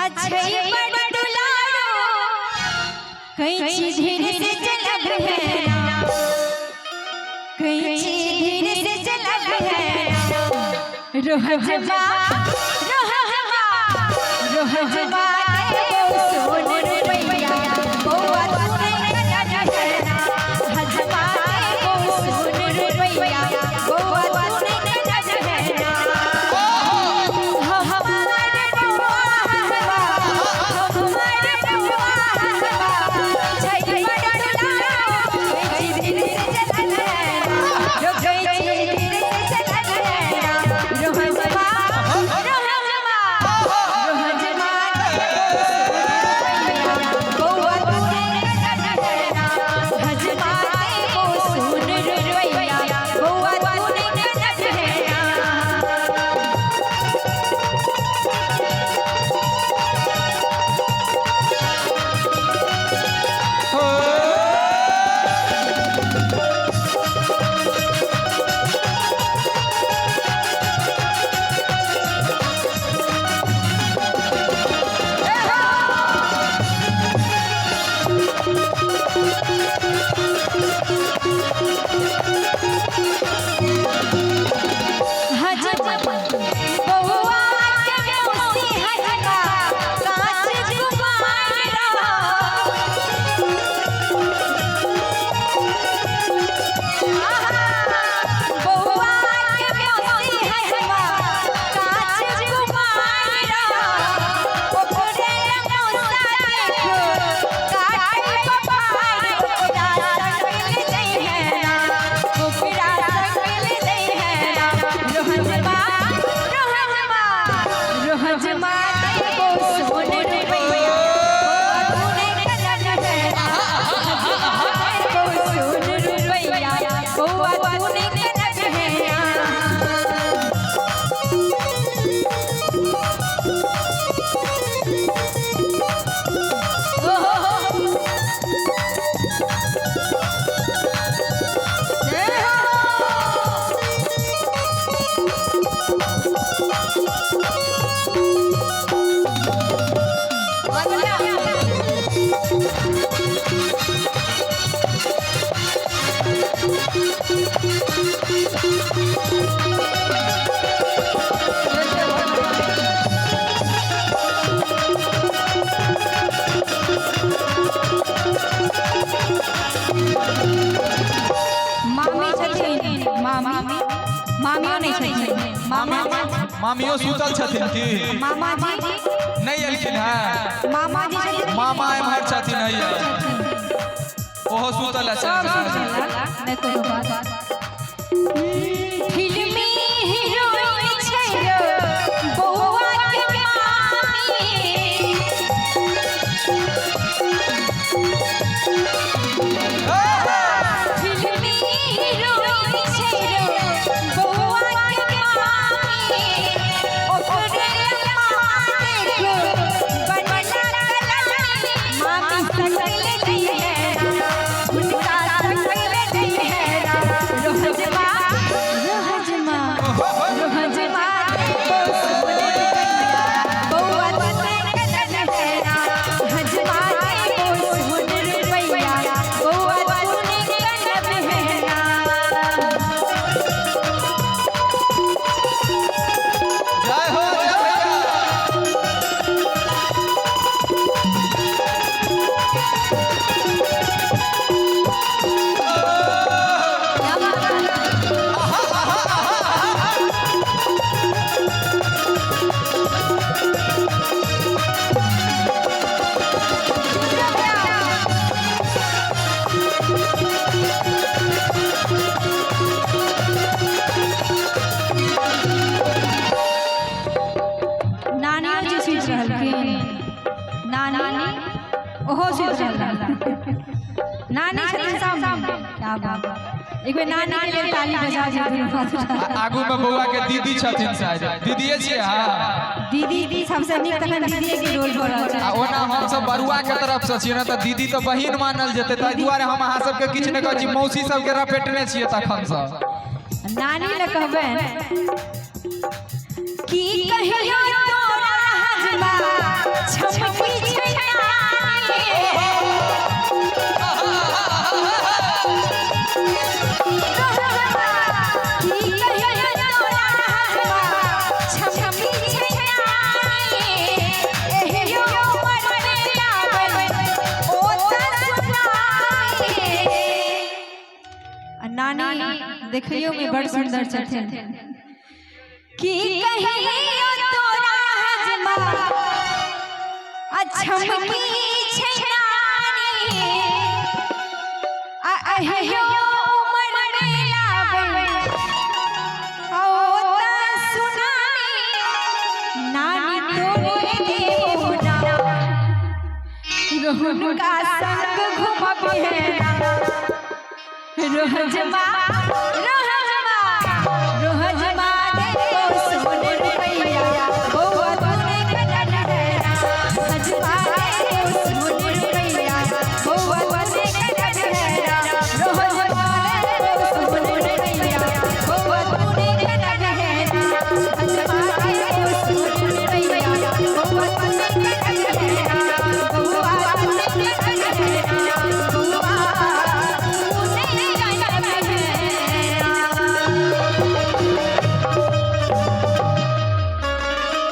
अच्छे बड़ दुलारो कहीं धीरे से चलब है ना, कहीं धीरे से चलब है ना। रोहजमा रोहजमा रोहजमा सोन रुपैया बउआ तूने कटल है ना। हजमा सोन रुपैया बउआ तूने कटल है ना। हमारे बउआ हवा हमारे बउआ हवा छई बड़ दुलारो कहीं धीरे से चलल है ना। जो कहीं धीरे से चलल है ना। रोहजमा रोहजमा रोहजमा बउआ तूने कटल है ना। हजमा सोन रुपैया बउआ तूने कटल है ना। मामियो सुतल छथिन की मामा जी नहीं एलखिन है। मामा जी मामा एम्हर छथिन है ओहो सुतल है। मैं कोनो बात फिल्मी हीरोइन छै बउआ के मामी। फिल्मी हीरोइन छै बउआ के मामी। ओकरे मामी बनला मामी सकल दी है उनका सकल दी है। रोहजमा रोहजमा रोहजमा बउआ तूने कटल है ना। हजमा सोन रुपैया बउआ तूने कटल है ना। जय हो जय नानियो जी सुत रहलखिन। नानी ओहो सुत रहल। नानी छथिन सामने। क्या बात। एक बेर नानी के लिए ताली बजा दियौ। आगू में बउआ के दीदी छथिन शायद दीदीए छियै। हां दीदी सबसे नीक तखन दीदी के रोल भऽ रहल छै। आ ओना हम सब बरुआ के तरफ से छियै ना त दीदी तो बहिन मानल जेतै ताहि दुआरे हम अहाँ सबके किछ नै कहै छी मौसी सबके रपेटने छियै तखन से। नानी ले कहबैन की कहियो देखियो में बड़ सुंदर छथिन की कहियो तोरा हजमा अछमकी छै नानी अहियो उमर में लावे ओ त सुनानी नानी तोरे देबो ना रोहन का संग घुमबे रोहजमा रोह